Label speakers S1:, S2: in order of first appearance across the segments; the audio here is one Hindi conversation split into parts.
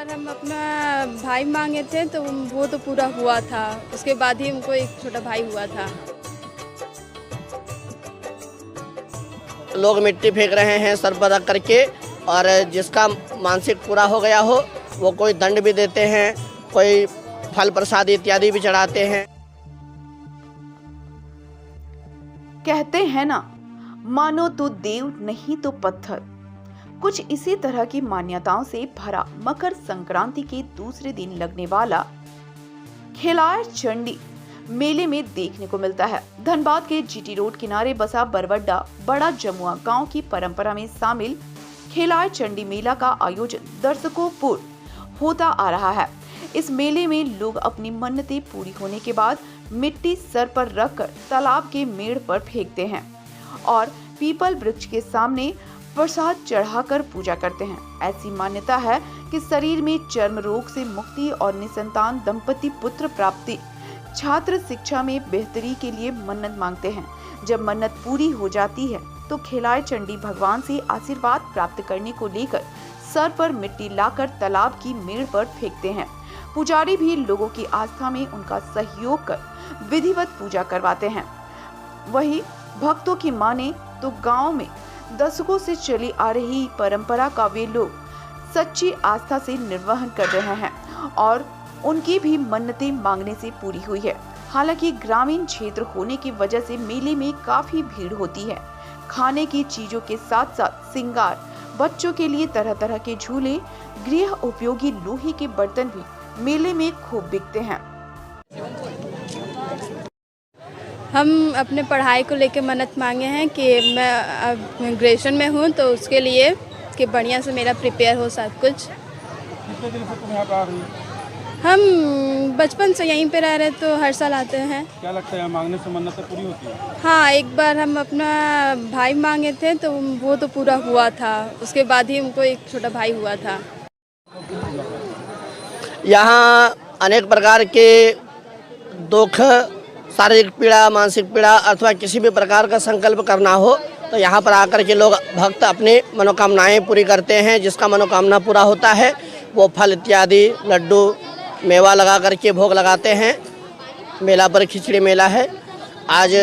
S1: बार हम अपना भाई मांगे थे तो वो तो पूरा हुआ था, उसके बाद ही हमको एक छोटा भाई हुआ था।
S2: लोग मिट्टी फेंक रहे हैं सर पर रख करके, और जिसका मानसिक पूरा हो गया हो वो कोई दंड भी देते हैं, कोई फल प्रसाद इत्यादि भी चढ़ाते हैं।
S3: कहते हैं ना, मानो तो देव नहीं तो पत्थर। कुछ इसी तरह की मान्यताओं से भरा मकर संक्रांति के दूसरे दिन लगने वाला खिलाड़ चंडी मेले में देखने को मिलता है। धनबाद के जीटी रोड किनारे बसा बरवड्डा बड़ा जमुआ गांव की परंपरा में शामिल खिलाड़ चंडी मेला का आयोजन दर्शकों पूर्व होता आ रहा है। इस मेले में लोग अपनी मन्नतें पूरी होने के बाद मिट्टी सर पर रखकर तालाब के मेड़ पर फेंकते हैं और पीपल वृक्ष के सामने प्रसाद चढ़ाकर पूजा करते हैं। ऐसी मान्यता है कि शरीर में चर्म रोग से मुक्ति और निसंतान दंपति पुत्र प्राप्ति, छात्र शिक्षा में बेहतरी के लिए मन्नत मांगते हैं। जब मन्नत पूरी हो जाती है तो खिलाड़ चंडी भगवान से आशीर्वाद प्राप्त करने को लेकर सर पर मिट्टी लाकर तालाब की मेड़ पर फेंकते हैं। पुजारी भी लोगों की आस्था में उनका सहयोग कर विधिवत पूजा करवाते हैं। वहीं भक्तों की माने तो गांव में दशकों से चली आ रही परंपरा का वे लोग सच्ची आस्था से निर्वहन कर रहे हैं और उनकी भी मन्नतें मांगने से पूरी हुई है। हालांकि ग्रामीण क्षेत्र होने की वजह से मेले में काफी भीड़ होती है। खाने की चीजों के साथ साथ श्रृंगार, बच्चों के लिए तरह तरह के झूले, गृह उपयोगी लोहे के बर्तन भी मेले में खूब बिकते हैं।
S1: हम अपने पढ़ाई को लेकर मन्नत मांगे हैं कि मैं अब ग्रेजुएशन में हूँ तो उसके लिए कि बढ़िया से मेरा प्रिपेयर हो सब कुछ।
S4: कितने दिन से तुम यहाँ पर आ रही हो?
S1: हम बचपन से यहीं पे रह रहे तो हर साल आते हैं।
S4: क्या लगता है यहाँ मांगने से मन्नतें पूरी होती है?
S1: हाँ, एक बार हम अपना भाई मांगे थे तो वो तो पूरा हुआ था, उसके बाद ही हमको एक छोटा भाई हुआ था।
S2: यहाँ अनेक प्रकार के दुख, शारीरिक पीड़ा, मानसिक पीड़ा अथवा किसी भी प्रकार का संकल्प करना हो तो यहाँ पर आकर के लोग भक्त अपनी मनोकामनाएं पूरी करते हैं। जिसका मनोकामना पूरा होता है वो फल इत्यादि, लड्डू, मेवा लगा करके भोग लगाते हैं। मेला पर खिचड़ी मेला है। आज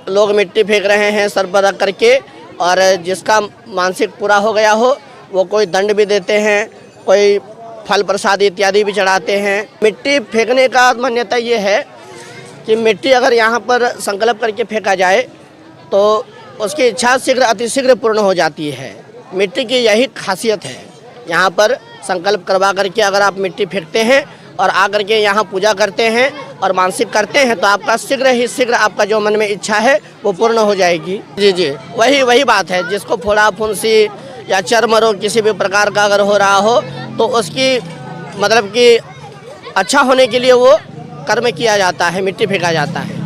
S2: लोग मिट्टी फेंक रहे हैं सर पर रख करके, और जिसका मानसिक पूरा हो गया हो वो कोई दंड भी देते हैं, कोई फल प्रसाद इत्यादि भी चढ़ाते हैं। मिट्टी फेंकने का मान्यता ये है कि मिट्टी अगर यहाँ पर संकल्प करके फेंका जाए तो उसकी इच्छा शीघ्र अतिशीघ्र पूर्ण हो जाती है। मिट्टी की यही खासियत है। यहाँ पर संकल्प करवा करके अगर आप मिट्टी फेंकते हैं और आकर के यहाँ पूजा करते हैं और मानसिक करते हैं तो आपका शीघ्र ही शीघ्र आपका जो मन में इच्छा है वो पूर्ण हो जाएगी। जी जी, वही बात है। जिसको फोड़ा फुंसी या चर्म रोग किसी भी प्रकार का अगर हो रहा हो तो उसकी मतलब कि अच्छा होने के लिए वो कर्म किया जाता है, मिट्टी फेंका जाता है।